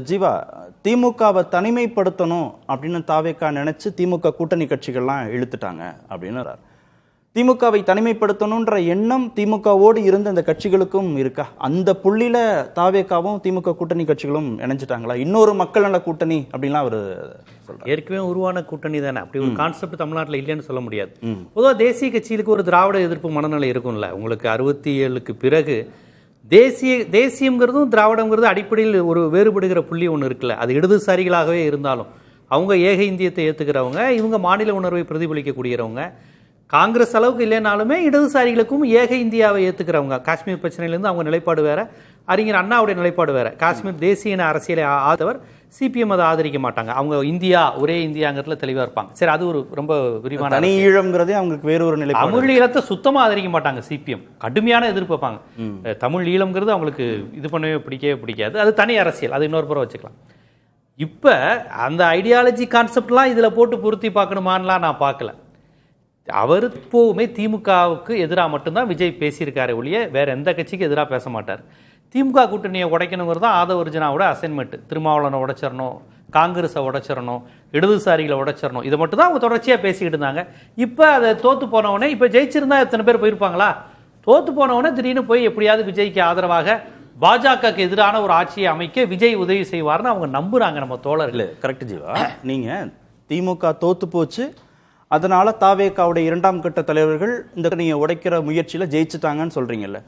ஜீவா, திமுகவை தனிமைப்படுத்தணும் அப்படின்னு தாவேக்கா நினைச்சு திமுக கூட்டணி கட்சிகள்லாம் இழுத்துட்டாங்க அப்படின்னு. திமுகவை தனிமைப்படுத்தணுன்ற எண்ணம் திமுகவோடு இருந்த அந்த கட்சிகளுக்கும் இருக்கா? அந்த புள்ளியில தாவேக்காவும் திமுக கூட்டணி கட்சிகளும் இணைஞ்சிட்டாங்களா? இன்னொரு மக்கள் நல கூட்டணி அப்படின்லாம் அவர் சொல்றாரு. ஏற்கனவே உருவான கூட்டணி தானே, அப்படி ஒரு கான்செப்ட் தமிழ்நாட்டில் இல்லைன்னு சொல்ல முடியாது. பொதுவாக தேசிய கட்சிகளுக்கு ஒரு திராவிட எதிர்ப்பு மனநிலை இருக்கும்ல. உங்களுக்கு 67க்கு பிறகு தேசியம்ங்கிறதும் திராவிடங்கிறது அடிப்படையில் ஒரு வேறுபடுகிற புள்ளி ஒன்று இருக்குல்ல. அது இடதுசாரிகளாகவே இருந்தாலும் அவங்க ஏக இந்தியத்தை ஏற்றுக்கிறவங்க, இவங்க மாநில உணர்வை பிரதிபலிக்கக்கூடியவங்க. காங்கிரஸ் அளவுக்கு இல்லைனாலுமே இடதுசாரிகளுக்கும் ஏக இந்தியாவை ஏற்றுக்கிறவங்க. காஷ்மீர் பிரச்சனையிலேருந்து அவங்க நிலைப்பாடு வேற, அறிஞர் அண்ணாவுடைய நிலைப்பாடு வேற. காஷ்மீர் தேசிய அரசியலை ஆதவர், சிபிஎம் அதை ஆதரிக்க மாட்டாங்க. அவங்க இந்தியா ஒரே இந்தியாங்கிறதுல தெளிவாக இருப்பாங்க. சரி, அது ஒரு ரொம்ப விரிவான தனி ஈழம்ங்கிறதே அவங்களுக்கு வேற ஒரு நிலை. தமிழ் ஈழத்தை சுத்தமாக ஆதரிக்க மாட்டாங்க. சிபிஎம் கடுமையான எதிர்ப்பு வைப்பாங்க. தமிழ் ஈழம்ங்கிறது அவங்களுக்கு இது பண்ணவே பிடிக்காது. அது தனி அரசியல், அது இன்னொரு புறம் வச்சுக்கலாம். இப்போ அந்த ஐடியாலஜி கான்செப்ட்லாம் இதில் போட்டு பொருத்தி பார்க்கணுமான்லாம் நான் பார்க்கல. அவர் எப்போவுமே திமுகவுக்கு எதிராக மட்டும்தான் விஜய் பேசியிருக்காரு ஒழிய வேற எந்த கட்சிக்கு எதிராக பேச மாட்டார். திமுக கூட்டணியை உடைக்கணுங்கிறது தான் ஆதவர்ஜனாவோட அசைன்மெண்ட். திருமாவளவனை உடைச்சிடணும், காங்கிரஸை உடைச்சிடணும், இடதுசாரிகளை உடைச்சிடணும், இதை மட்டும் தான் அவங்க தொடர்ச்சியாக பேசிக்கிட்டு இருந்தாங்க. இப்போ அதை தோற்று போனவொடனே, இப்போ ஜெயிச்சிருந்தா எத்தனை பேர் போயிருப்பாங்களா? தோற்று போனவொடனே திடீர்னு போய் எப்படியாவது விஜய்க்கு ஆதரவாக பாஜகவுக்கு எதிரான ஒரு ஆட்சியை அமைக்க விஜய் உதவி செய்வார்னு அவங்க நம்புறாங்க நம்ம தோழர்கள். கரெக்ட் ஜீவா. நீங்க திமுக தோத்து போச்சு, அதனால தாவேக்காவுடைய 2ஆம் கட்ட தலைவர்கள் இந்த நீங்க உடைக்கிற முயற்சியில ஜெயிச்சுட்டாங்கன்னு சொல்றீங்கல்ல.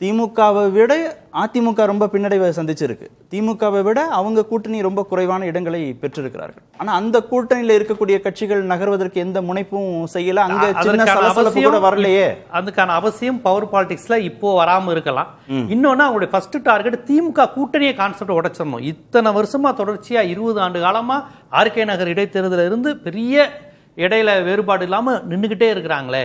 திமுகவை விட அதிமுக ரொம்ப பின்னடைவை சந்திச்சிருக்கு. திமுகவை விட அவங்க கூட்டணி ரொம்ப குறைவான இடங்களை பெற்றிருக்கிறார்கள். ஆனா அந்த கூட்டணியில இருக்கக்கூடிய கட்சிகள் நகர்வதற்கு எந்த முனைப்பும் செய்யல. அங்க சின்ன சலசலப்பு கூட வரலையே. அதுக்கான அவசியம் பவர் பாலிடிக்ஸ்ல இப்போ வராம இருக்கலாம். இன்னொன்னு அவங்களுடைய ஃபர்ஸ்ட் டார்கெட் திமுக கூட்டணியை கான்செப்ட் உடைச்சிடணும். இத்தனை வருஷமா தொடர்ச்சியா 20 ஆண்டு காலமா ஆர்கே நகர் இடைத்தேர்தல இருந்து பெரிய இடையில வேறுபாடு இல்லாமல் நின்றுக்கிட்டே இருக்கிறாங்களே,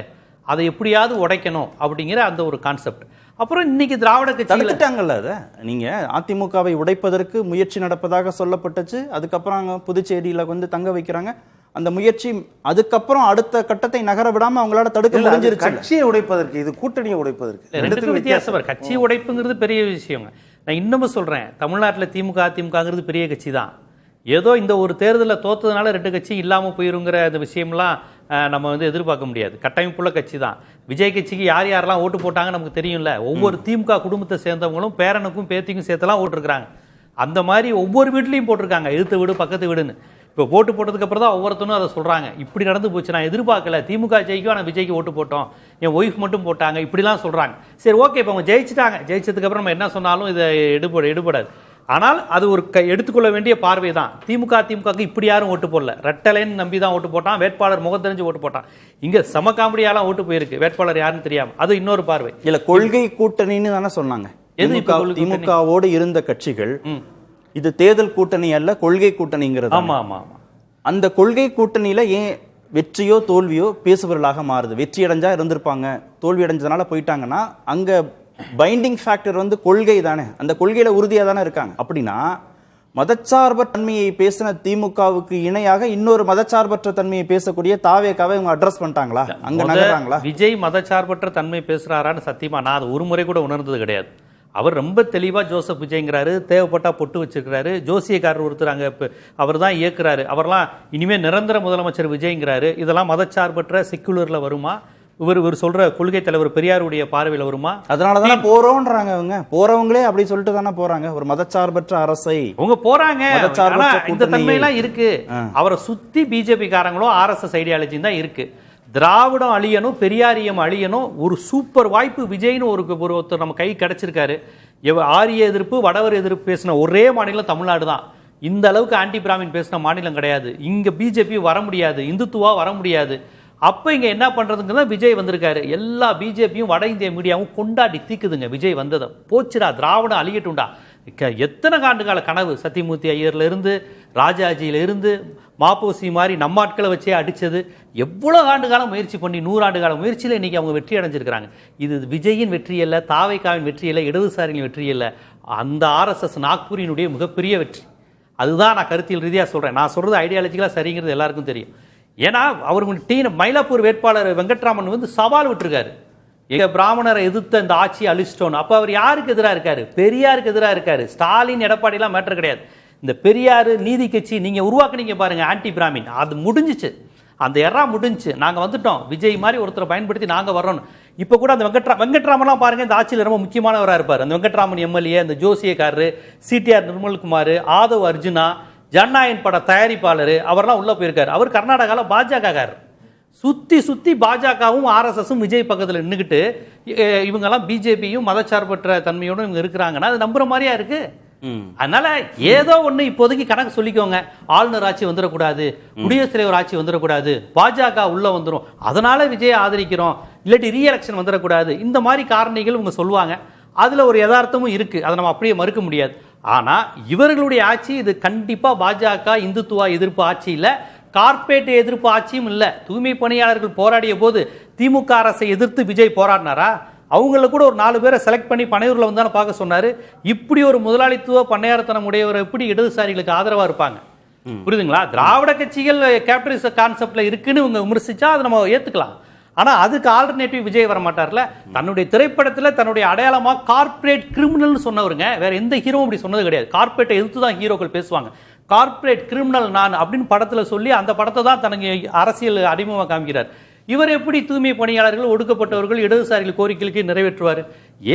அதை எப்படியாவது உடைக்கணும் அப்படிங்கிற அந்த ஒரு கான்செப்ட். அப்புறம் இன்னைக்கு திராவிட கட்சிட்டாங்கல்ல, அதை நீங்க அதிமுகவை உடைப்பதற்கு முயற்சி நடப்பதாக சொல்லப்பட்டுச்சு. அதுக்கப்புறம் புதுச்சேரியில வந்து தங்க வைக்கிறாங்க. அந்த முயற்சி அதுக்கப்புறம் அடுத்த கட்டத்தை நகர விடாம அவங்களால தடுக்க முடிஞ்சிருச்சு. கட்சியை உடைப்பதற்கு, இது கூட்டணியை உடைப்பதற்கு ரெண்டுக்கும் வித்தியாசம். கட்சி உடைப்புங்கிறது பெரிய விஷயங்க. நான் இன்னமும் சொல்றேன், தமிழ்நாட்டில் திமுக அதிமுகங்கிறது பெரிய கட்சி தான். ஏதோ இந்த ஒரு தேர்தலில் தோத்ததுனால 2 கட்சி இல்லாமல் போயிருங்கிற அந்த விஷயம்லாம் நம்ம வந்து எதிர்பார்க்க முடியாது. கட்டமைப்புள்ள கட்சி தான். விஜய் கட்சிக்கு யார் யாரெல்லாம் ஓட்டு போட்டாங்க நமக்கு தெரியும்ல. ஒவ்வொரு திமுக குடும்பத்தை சேர்ந்தவங்களும் பேரனுக்கும் பேத்திக்கும் சேர்த்தெல்லாம் ஓட்டுருக்காங்க. அந்த மாதிரி ஒவ்வொரு வீட்லையும் போட்டிருக்காங்க, எதிர்த்து வீடு பக்கத்து வீடுன்னு. இப்போ ஓட்டு போட்டதுக்கு அப்புறம் தான் ஒவ்வொருத்தனும் அதை சொல்றாங்க. இப்படி நடந்து போச்சு, நான் எதிர்பார்க்கல, திமுக ஜெயிக்கும் ஆனால் விஜய்க்கு ஓட்டு போட்டோம், என் ஒய்ஃப் மட்டும் போட்டாங்க, இப்படிலாம் சொல்றாங்க. சரி, ஓகே, இப்போ அவங்க ஜெயிச்சிட்டாங்க. ஜெயிச்சதுக்கு அப்புறம் நம்ம என்ன சொன்னாலும் இதை எடுபடாது. ஆனால் அது ஒரு எடுத்துக்கொள்ள வேண்டிய பார்வை தான். திமுகவுக்கு இப்படி யாரும் ஓட்டு போடல. ரெட்டலைன்னு நம்பி தான் ஓட்டு போட்டான். வேட்பாளர் முகம் தெரிஞ்சு ஓட்டு போட்டான். இங்க சம காமெடியாலாம் ஓட்டு போயிருக்கு, வேட்பாளர் யாருன்னு தெரியாம. அது இன்னொரு பார்வை. இல்ல, கொள்கை கூட்டணின்னு தானே சொன்னாங்க. திமுகவோடு இருந்த கட்சிகள் இது தேர்தல் கூட்டணி அல்ல, கொள்கை கூட்டணிங்கிறது. ஆமா ஆமா. அந்த கொள்கை கூட்டணியில ஏன் வெற்றியோ தோல்வியோ பேசுபொருளாக மாறுது? வெற்றி அடைஞ்சா இருந்திருப்பாங்க, தோல்வி அடைஞ்சதுனால போயிட்டாங்கன்னா அங்க பைண்டிங் ஃபேக்டர் வந்து கொள்கை தானே. அந்த கொள்கையில உறுதியா தானே இருக்காங்க. அப்படின்னா மதச்சார்பற்ற தன்மையை பேசின திமுகவுக்கு இணையாக இன்னொரு மதச்சார்பற்ற தன்மையை பேசக்கூடிய தாவேக்காவை இவங்க அட்ரஸ் பண்ணிட்டாங்களா? அங்க நகர்றாங்களா? விஜய் மதச்சார்பற்ற தன்மை பேசுறாரான்னு சத்தியமா நான் அது ஒரு முறை கூட உணர்ந்தது கிடையாது. அவர் ரொம்ப தெளிவா ஜோசப் விஜய்ங்கிறாரு, தேவைப்பட்டா பொட்டு வச்சிருக்கிறாரு. ஜோசியக்காரர் ஒருத்தர் அங்க அவர் தான் இயக்குறாரு. அவர்லாம் இனிமே நிரந்தர முதலமைச்சர் விஜய்ங்கிறாரு. இதெல்லாம் மதச்சார்பற்ற செக்குலர்ல வருமா? இவர் சொல்ற கொள்கை தலைவர் பெரியாருடைய பார்வையில் வருமா? அதனாலதான் போறோம்ன்றாங்க. அவங்க போறவங்களே அப்படி சொல்லிட்டு தானே போறாங்க. ஒரு மதச்சார்பற்ற அரசை அவங்க போறாங்க. இந்த தன்மையெல்லாம் இருக்கு. அவரை சுத்தி பிஜேபி காரங்களோ RSS ஐடியாலஜி தான் இருக்கு. திராவிடம் அழியணும், பெரியாரியம் அழியணும். ஒரு சூப்பர் வாய்ப்பு விஜய்னு ஒருத்தர் நம்ம கை கிடைச்சிருக்காரு. ஆரிய எதிர்ப்பு, வடவர் எதிர்ப்பு பேசின ஒரே மாநிலம் தமிழ்நாடு தான். இந்த அளவுக்கு ஆன்டி பிராமின் பேசின மாநிலம் கிடையாது. இங்க பிஜேபி வர முடியாது, இந்துத்துவா வர முடியாது. அப்போ இங்கே என்ன பண்ணுறதுங்கிறத விஜய் வந்திருக்காரு. எல்லா பிஜேபியும் வட இந்திய மீடியாவும் கொண்டாடி தீக்குதுங்க விஜய் வந்ததை. போச்சுடா, திராவிடம் அழியட்டும்டா. எத்தனை ஆண்டுகால கனவு, சத்தியமூர்த்தி ஐயர்லேருந்து ராஜாஜியிலிருந்து மாப்போசி மாதிரி நம்மாட்களை வச்சே அடித்தது. எவ்வளோ ஆண்டு காலம் முயற்சி பண்ணி 100 ஆண்டு கால முயற்சியில் இன்றைக்கி அவங்க வெற்றி அடைஞ்சிருக்கிறாங்க. இது விஜயின் வெற்றி இல்லை, தாவேக்காவின் வெற்றி இல்லை, இடதுசாரியின் வெற்றி இல்லை, அந்த RSS நாக்பூரினுடைய மிகப்பெரிய வெற்றி. அதுதான் நான் கருத்தியல் ரீதியாக சொல்கிறேன். நான் சொல்கிறது ஐடியாலஜிக்கலாக சரிங்கிறது எல்லாருக்கும் தெரியும். ஏன்னா அவருக்கு மயிலாப்பூர் வேட்பாளர் வெங்கட்ராமன் வந்து சவால் விட்டுருக்காரு. எங்க பிராமணரை எதிர்த்த இந்த ஆட்சியை அழிச்சிட்டோம். அப்ப அவர் யாருக்கு எதிராக இருக்காரு? பெரியாருக்கு எதிராக இருக்காரு. ஸ்டாலின், எடப்பாடி எல்லாம் மேட்டர் கிடையாது. இந்த பெரியாரு நீதி கட்சி நீங்க உருவாக்குனீங்க பாருங்க, ஆன்டி பிராமின், அது முடிஞ்சிச்சு. அந்த எறா முடிஞ்சு, நாங்க வந்துட்டோம், விஜய் மாதிரி ஒருத்தரை பயன்படுத்தி நாங்க வர்றோம். இப்ப கூட அந்த வெங்கட்ராமன்லாம் பாருங்க, இந்த ஆட்சியில் ரொம்ப முக்கியமானவராக இருப்பார். அந்த வெங்கட்ராமன் எம்எல்ஏ, அந்த ஜோசியக்காரரு, சிடிஆர் நிர்மல்குமார், ஆதவ் அர்ஜுனா, ஜனநாயகன் பட தயாரிப்பாளர், அவர்லாம் உள்ள போயிருக்காரு. அவர் கர்நாடகாவில் பாஜக சுத்தி சுத்தி பாஜகவும் ஆர்எஸ்எஸும் விஜய் பக்கத்தில் நின்றுக்கிட்டு இவங்கெல்லாம் பிஜேபியும் மதச்சார்பற்ற தன்மையோடு இவங்க இருக்கிறாங்கன்னா அது நம்புற மாதிரியா இருக்கு. அதனால ஏதோ ஒண்ணு இப்போதைக்கு கணக்கு சொல்லிக்கோங்க. ஆளுநர் ஆட்சி வந்துடக்கூடாது, குடியரசுத் தலைவர் ஆட்சி வந்துடக்கூடாது, பாஜக உள்ள வந்துடும், அதனால விஜய் ஆதரிக்கிறோம், இல்லாட்டி ரீஎலெக்ஷன் வந்துடக்கூடாது, இந்த மாதிரி காரணிகள் இவங்க சொல்லுவாங்க. அதுல ஒரு யதார்த்தமும் இருக்கு, அதை நம்ம அப்படியே மறுக்க முடியாது. ஆனா இவர்களுடைய ஆட்சி இது கண்டிப்பா பாஜக இந்துத்துவா எதிர்ப்பு ஆட்சி இல்ல, கார்பரேட் எதிர்ப்பு ஆட்சியும் இல்ல. தூய்மை பணியாளர்கள் போராடிய போது திமுக அரசை எதிர்த்து விஜய் போராடினாரா? அவங்கள கூட ஒரு 4 பேரை செலக்ட் பண்ணி பனையூர்ல வந்தானே பார்க்க சொன்னாரு. இப்படி ஒரு முதலாளித்துவ பண்ணையாரத்தனம் உடையவர் எப்படி இடதுசாரிகளுக்கு ஆதரவா இருப்பாங்க? புரியுதுங்களா? திராவிட கட்சிகள் கேபிட்டலிச கான்செப்ட்ல இருக்குன்னு இவங்க விமர்சிச்சா அதை நம்ம ஏத்துக்கலாம். ஆனா அதுக்கு ஆல்டர்னேட்டிவ் விஜய் வர மாட்டார்ல. தன்னுடைய திரைப்படத்துல தன்னுடைய அடையாளமா கார்பரேட் கிரிமினல் சொன்னவருங்க. வேற எந்த ஹீரோவும் அப்படி சொன்னது கிடையாது. கார்பரேட்டை எதிர்த்து தான் ஹீரோக்கள் பேசுவாங்க. கார்பரேட் கிரிமினல் நான் அப்படின்னு படத்துல சொல்லி அந்த படத்தை தான் தனக்கு அரசியல் அடிமையா காமிக்கிறார். இவர் எப்படி தூய்மை பணியாளர்கள், ஒடுக்கப்பட்டவர்கள், இடதுசாரிகள் கோரிக்கைகளுக்கு நிறைவேற்றுவார்?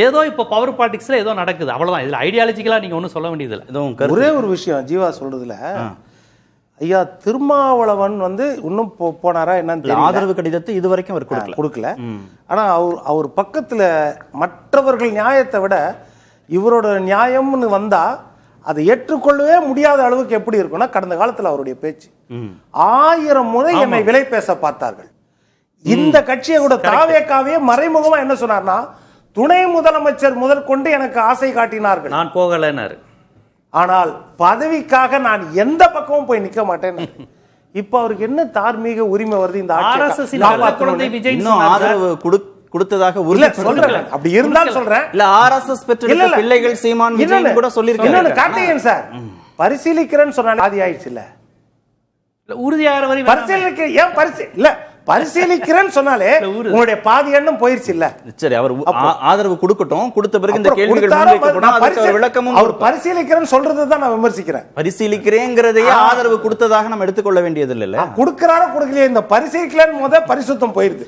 ஏதோ இப்ப பவர் பாலிடிக்ஸ்ல ஏதோ நடக்குது, அவ்வளவுதான். இதுல ஐடியாலஜிக்கலா நீங்க ஒன்றும் சொல்ல வேண்டியது இல்லை. ஒரே ஒரு விஷயம் ஜீவா சொல்றதுல, ஐயா திருமாவளவன் இன்னும் போனாரா என்னன்னு தெரியல. ஆதரவு கடிதத்தை இதுவரைக்கும் அவர் கொடுக்கல. ஆனா அவர் பக்கத்துல மற்றவர்கள் நியாயத்தை விட இவரோட நியாயம்னு வந்தா அதை ஏற்றுக்கொள்ளவே முடியாத அளவுக்கு எப்படி இருக்கும்னா, கடந்த காலத்துல அவருடைய பேச்சு 1000 முறை என்னை விலை பேச பார்த்தார்கள். இந்த கட்சியை கூட தாவேக்காவே மறைமுகமா என்ன சொன்னார்னா, துணை முதலமைச்சர் முதல் கொண்டு எனக்கு ஆசை காட்டினார்கள், நான் போகலன்னாரு. ஆனால் பதவிக்காக நான் எந்த பக்கமும் போய் நிக்க மாட்டேன். இப்ப அவருக்கு என்ன தார்மீக உரிமை வருது? இந்த ஆதரவு கொடுத்ததாக சொல்றேன். அப்படி இருந்தாலும் சொல்றேன். இல்ல ஆர்எஸ்எஸ் பெற்ற பிள்ளைகள் சீமான் விஜய் கூட சொல்லிருக்காங்க. கார்த்திகேயன் சார் பரிசீலிக்கிறேன்னு சொன்னாங்க, ஆதி ஆயிடுச்சு இல்ல, உறுதியாகிற வரை பரிசீலிக்க ஏன் இல்ல பரிசீலிக்கிறேன்னு சொன்னாலே உங்களுடைய பாதி எண்ணம் போயிருச்சு இல்ல. சரி, அவர் ஆதரவு கொடுக்கட்டும், கொடுத்த பிறகு இந்த கேள்விகள் விளக்கமும் அவர் பரிசீலிக்கிறேன்னு சொல்றதுதான் நான் விமர்சிக்கிறேன். பரிசீலிக்கிறேங்கிறதையே ஆதரவு கொடுத்ததாக நம்ம எடுத்துக்கொள்ள வேண்டியது இல்ல. கொடுக்கறாரோ கொடுக்கலையே, இந்த பரிசீலிக்கலன்னு பரிசுத்தம் போயிருது.